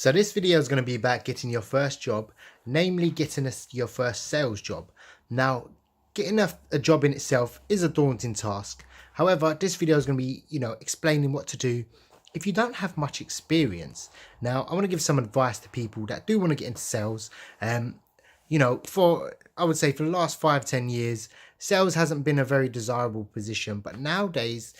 So this video is going to be about getting your first job, namely getting your first sales job. Now, getting a job in itself is a daunting task. However, this video is going to be, explaining what to do if you don't have much experience. Now, I want to give some advice to people that do want to get into sales. I would say for the last 5-10 years, sales hasn't been a very desirable position, but nowadays,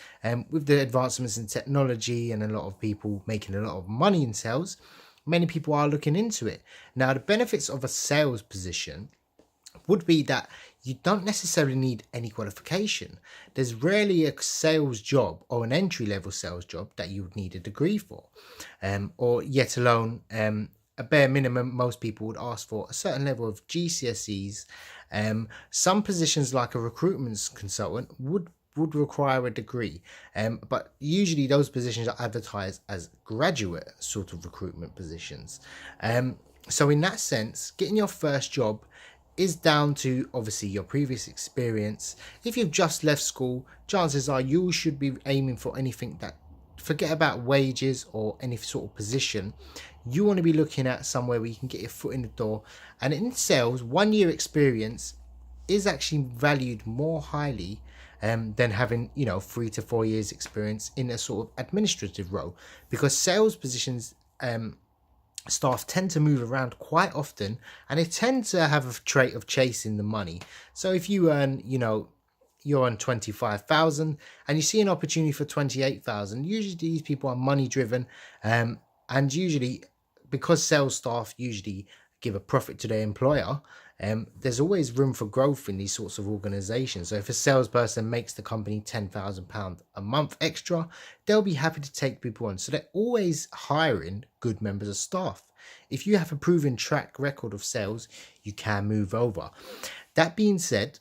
with the advancements in technology and a lot of people making a lot of money in sales, many people are looking into it. Now, the benefits of a sales position would be that you don't necessarily need any qualification. There's rarely a sales job or an entry-level sales job that you would need a degree for, or yet alone a bare minimum. Most people would ask for a certain level of GCSEs. Some positions like a recruitment consultant would require a degree, but usually those positions are advertised as graduate sort of recruitment positions. So in that sense, getting your first job is down to obviously your previous experience. If you've just left school, chances are you should be aiming for anything that, forget about wages or any sort of position, you want to be looking at somewhere where you can get your foot in the door. And in sales, 1 year experience is actually valued more highly than having 3 to 4 years experience in a sort of administrative role, because sales positions, staff tend to move around quite often, and they tend to have a trait of chasing the money. So if you earn, you're on 25,000 and you see an opportunity for 28,000, usually these people are money driven, and usually because sales staff usually give a profit to their employer, there's always room for growth in these sorts of organizations. So if a salesperson makes the company £10,000 a month extra, they'll be happy to take people on. So they're always hiring good members of staff. If you have a proven track record of sales, you can move over. That being said,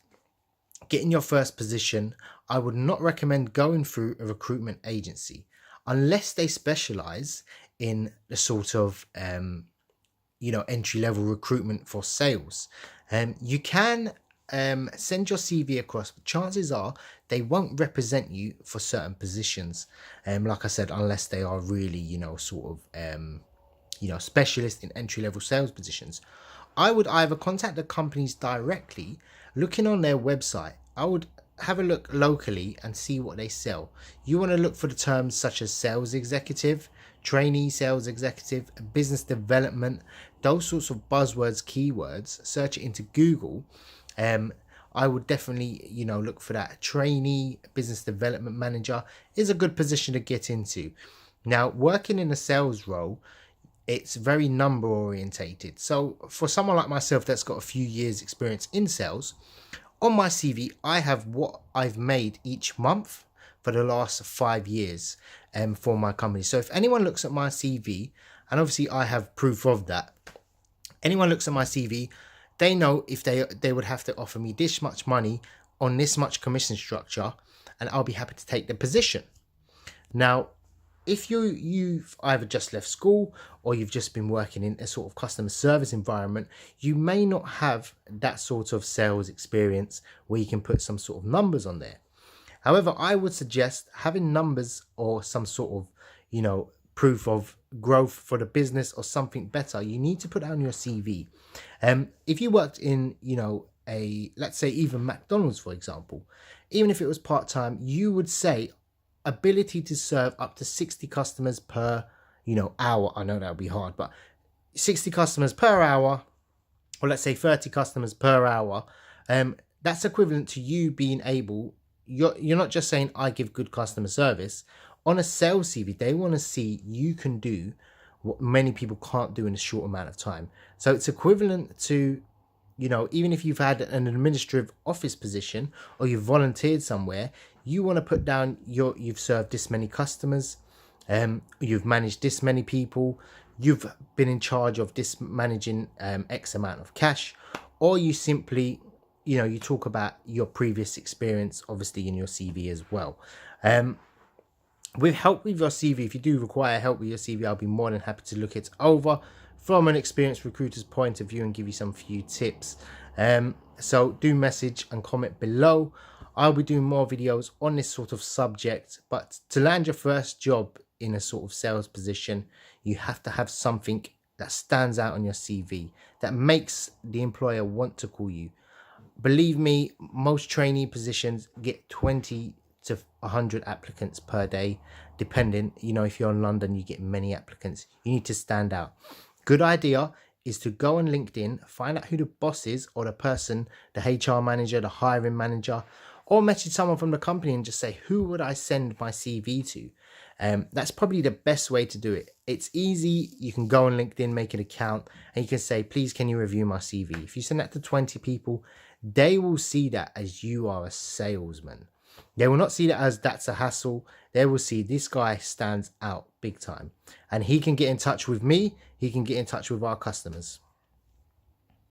getting your first position, I would not recommend going through a recruitment agency unless they specialize in the sort of entry-level recruitment for sales. You can send your CV across, but chances are they won't represent you for certain positions. Like I said, unless they are really, specialist in entry-level sales positions. I would either contact the companies directly, looking on their website. I would have a look locally and see what they sell. You want to look for the terms such as sales executive, trainee sales executive, business development, those sorts of buzzwords, keywords. Search it into Google. I would definitely, look for that. Trainee business development manager is a good position to get into. Now, working in a sales role, it's very number orientated. So for someone like myself that's got a few years experience in sales, on my CV, I have what I've made each month for the last 5 years for my company. So if anyone looks at my CV, and obviously I have proof of that, anyone looks at my CV, they know if they would have to offer me this much money on this much commission structure, and I'll be happy to take the position. Now, if you've either just left school or you've just been working in a sort of customer service environment, you may not have that sort of sales experience where you can put some sort of numbers on there. However, I would suggest having numbers or some sort of, proof of growth for the business or something better. You need to put that on your CV. If you worked in, let's say even McDonald's, for example, even if it was part-time, you would say ability to serve up to 60 customers per, hour. I know that would be hard, but 60 customers per hour, or let's say 30 customers per hour. That's equivalent to you being able, you're not just saying I give good customer service. On a sales CV, they want to see you can do what many people can't do in a short amount of time. So it's equivalent to, even if you've had an administrative office position or you've volunteered somewhere, you want to put down you've served this many customers, you've managed this many people, you've been in charge of this managing X amount of cash, or you simply, you talk about your previous experience, obviously in your CV as well. With help with your CV, if you do require help with your CV, I'll be more than happy to look it over from an experienced recruiter's point of view and give you some few tips. So do message and comment below. I'll be doing more videos on this sort of subject, but to land your first job in a sort of sales position, You have to have something that stands out on your CV that makes the employer want to call you. Believe me, most trainee positions get 20 to 100 applicants per day, depending. If you're in London, you get many applicants. You need to stand out. Good idea is to go on LinkedIn, find out who the boss is or the person, the HR manager, the hiring manager, or message someone from the company and just say, who would I send my CV to? That's probably the best way to do it. It's easy. You can go on LinkedIn, make an account, and you can say, please, can you review my CV? If you send that to 20 people, they will see that as you are a salesman. They will not see that as that's a hassle. They will see this guy stands out big time, and he can get in touch with me. He can get in touch with our customers.